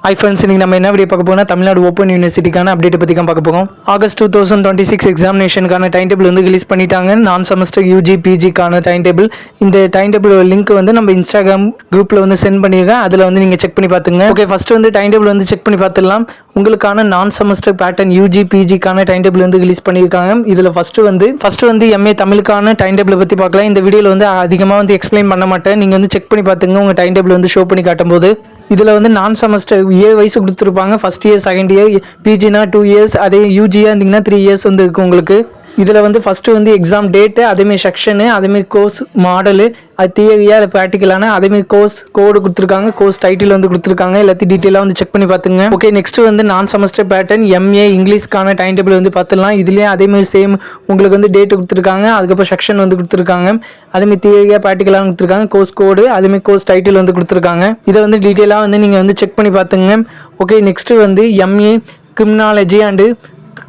Hi friends, இன்னைக்கு நம்ம என்ன வீடியோ பார்க்க போறோம்னா தமிழ்நாடு ஓப்பன் யூனிவர்சிட்டிக்கான அப்டேட் பத்தி தான் பார்க்க போறோம். ஆகஸ்ட் 2026 எக்ஸாமினேஷனுக்கான டைம் டேபிள் வந்து ரிலீஸ் பண்ணிட்டாங்க. நான் செமஸ்டர் யூஜி பிஜிக்கான டைம் டேபிள். இந்த டைம் டேபிள் லிங்க் வந்து நம்ம இன்ஸ்டாகிராம் குரூப்ல வந்து சென்ட் பண்ணிருக்கேன். அதுல வந்து நீங்க செக் பண்ணி பாத்துங்க. ஓகே, ஃபர்ஸ்ட் வந்து டைம் டேபிள் வந்து செக் பண்ணி பார்த்துடலாம். உங்களுக்கான நான் செமஸ்டர் பேட்டர்ன் யூஜி பிஜிக்கான டைம் டேபிள் வந்து ரிலீஸ் பண்ணியிருக்காங்க. இதுல ஃபர்ஸ்ட் வந்து எம்ஏ தமிழுக்கான டைம் டேபிள் பத்தி பார்க்கலாம். இந்த வீடியோல வந்து அதிகமாக வந்து எக்ஸ்பிளைன் பண்ண மாட்டேன். நீங்க வந்து செக் பண்ணி பார்த்துங்க. உங்க டைம் டேபிள் வந்து ஷோ பண்ணி காட்டும் போது இதில் வந்து நான் செமஸ்டர் இயர் வைஸ் கொடுத்துருப்பாங்க. ஃபர்ஸ்ட் இயர், செகண்ட் இயர், பிஜினா 2 இயர்ஸ், அதே யூஜியாக இருந்தீங்கன்னா 3 இயர்ஸ் வந்து இருக்குது உங்களுக்கு. இதில் வந்து ஃபஸ்ட்டு வந்து எக்ஸாம் டேட்டு, அதேமாதிரி செக்ஷனு, அதேமாதிரி கோர்ஸ் மாடலு, அது தியரியாக அது ப்ராக்டிக்கலான, அதேமாதிரி கோர்ஸ் கோடு கொடுத்துருக்காங்க, கோர்ஸ் டைட்டில் வந்து கொடுத்துருக்காங்க. எல்லாத்தையும் டீட்டெயிலாக வந்து செக் பண்ணி பார்த்துங்க. ஓகே, நெக்ஸ்ட் வந்து நான் செமஸ்டர் பேட்டர்ன் எம்ஏ இங்கிலீஷ்க்கான டைம் டேபிள் வந்து பார்த்துடலாம். இதுலேயே அதேமாதிரி சேம் உங்களுக்கு வந்து டேட்டு கொடுத்துருக்காங்க, அதுக்கப்புறம் செக்ஷன் வந்து கொடுத்துருக்காங்க, அதேமாதிரி தியரியாக ப்ராக்டிக்கலாக கொடுத்துருக்காங்க, கோர்ஸ் கோடு, அதேமாதிரி கோர்ஸ் டைட்டில் வந்து கொடுத்துருக்காங்க. இதை வந்து டீட்டெயிலாக வந்து நீங்கள் வந்து செக் பண்ணி பார்த்துங்க. ஓகே, நெக்ஸ்ட்டு வந்து MA criminology and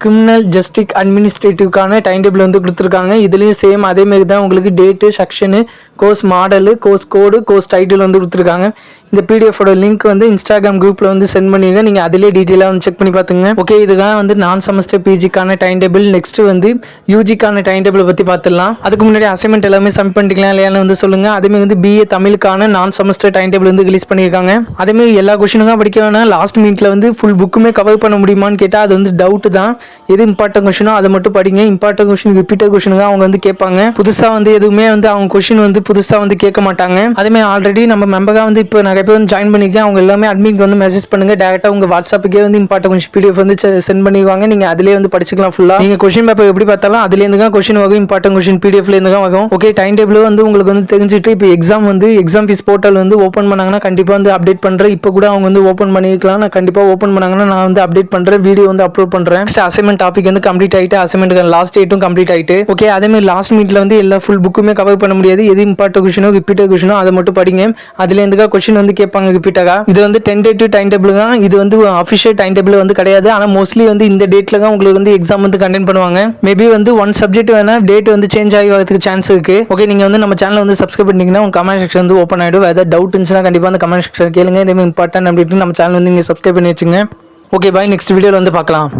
criminal justice அட்மினிஸ்ட்ரேட்டிவ்க்கான டைம் டேபிள் வந்து கொடுத்துருக்காங்க. இதுலேயும் சேம் அதேமாரி தான் உங்களுக்கு date, section, course model, course code, course title வந்து கொடுத்துருக்காங்க. இந்த பிடிஎஃபோட லிங்க் வந்து இன்ஸ்டாகிராம் குரூப்பில் வந்து சென்ட் பண்ணிடுங்க. நீங்கள் அதிலே டீட்டெயிலாக வந்து செக் பண்ணி பார்த்துங்க. ஓகே, இதுதான் வந்து நான் செமஸ்டர் பிஜிக்கான டைம் டேபிள். நெக்ஸ்ட் வந்து யூஜிக்கான டைம் டேபிள் பற்றி பார்த்துடலாம். அதுக்கு முன்னாடி அசைன்மெண்ட் எல்லாமே சப்மிட் பண்ணிக்கலாம் இல்லையான்னு வந்து சொல்லுங்கள். அதேமாதிரி வந்து பிஏ தமிழுக்கான நான் செமஸ்டர் டைம் டேபிள் வந்து ரிலீஸ் பண்ணியிருக்காங்க. அதேமாதிரி எல்லா கொஸ்டினுக்கும் படிக்க வேணாம். லாஸ்ட் மினிட்ல வந்து ஃபுல் புக்குமே கவர் பண்ண முடியுமான்னு கேட்டால் அது வந்து டவுட் தான். எது இம்பார்ட்டன்ட் கொஸ்டினோ அதை மட்டும் படிங்க. இம்பார்ட்டன்ட் கொஸ்டின் ரிப்பீட்டட் கொஸ்டினுக்கு அவங்க வந்து கேட்பாங்க. புதுசாக வந்து எதுவுமே வந்து அவங்க கொஸ்டின் வந்து புதுசாக வந்து கேட்க மாட்டாங்க. அதேமாதிரி ஆல்ரெடி நம்ம மெம்பராக வந்து இப்போ நிறைய பேர் வந்து ஜாயின் பண்ணிக்க அவங்க எல்லாமே அட்மினுக்கு வந்து மெசேஜ் பண்ணுங்க. டேரெக்டாக உங்கள் வாட்ஸ்அப்புக்கே வந்து இம்பார்ட்டன்ட் கொஸ்டின் பிடிஎஃப் வந்து சென்ட் பண்ணிடுவாங்க. நீங்கள் அதிலே வந்து படிச்சுக்கலாம் ஃபுல்லாக. நீங்கள் கொஸ்டின் பேப்பர் எப்படி பார்த்தாலும் அதுலேருந்து தான் கொஸ்டின் வரும். இம்பார்ட்டன்ட் கொஸ்டின் பிடிஎஃப்லேருந்து தான் வரும். ஓகே, டைம் டேபிள் வந்து உங்களுக்கு வந்து தெரிஞ்சுட்டு இப்போ எக்ஸாம் ஃபீஸ் போர்ட்டல் வந்து ஓப்பன் பண்ணாங்கன்னா கண்டிப்பாக வந்து அப்டேட் பண்ணுறேன். இப்போ கூட அவங்க வந்து ஓப்பன் பண்ணிக்கலாம். நான் கண்டிப்பாக ஓப்பன் பண்ணாங்கன்னா நான் வந்து அப்டேட் பண்ணுறேன், வீடியோ வந்து அப்லோட் பண்ணுறேன். அசைன்மெண்ட் டாபிக் வந்து கம்ப்ளீட் ஆகிட்டு, அசைன்மெண்ட் லாஸ்ட் டேட்டும் கம்ப்ளீட் ஆகிட்டு. ஓகே, அதேமாதிரி லாஸ்ட் மீட்ல வந்து எல்லா ஃபுல் புக்குமே கவர் பண்ண முடியாது. எது இம்பார்ட்டன்ட் கொஸ்டினோ ரிப்பீட்டட் கொஸ்டினோ அதை மட்டும் படிங்க. அதுலேருந்து கொஸ்டின் வந்து கேட்பாங்க ரிப்பீட்டாக. இது வந்து 10 டேட் டைம் டேபிள் தான். இது வந்து அஃபிஷியல் டைம் டேபிள் வந்து கிடையாது. ஆனால் மோஸ்ட்லி வந்து இந்த டேட்டில் தான் உங்களுக்கு வந்து எக்ஸாம் வந்து கண்டெக்ட் பண்ணுவாங்க. மேபி வந்து ஒன் சப்ஜெக்ட் வேணா டேட் வந்து சேஞ்ச் ஆகி வரதுக்கு சான்ஸ் இருக்கு. ஓகே, நீங்க வந்து நம்ம சேனல் வந்து சப்ஸ்கிரைப் பண்ணிங்கன்னா உங்க கமெண்ட் செக்ஷன் வந்து ஓப்பன் ஆயிடும். ஏதாவது டவுட் இருந்துச்சுன்னா கண்டிப்பாக அந்த கமெண்ட் செக்ஷன் கேளுங்க. இதே இம்பார்ட்டன்ட் அப்படின்னு நம்ம சேனல் வந்து நீங்க சப்ஸ்கிரைப் பண்ணி வச்சுங்க. ஓகே, பாய். நெக்ஸ்ட் வீடியோவில் வந்து பார்க்கலாம்.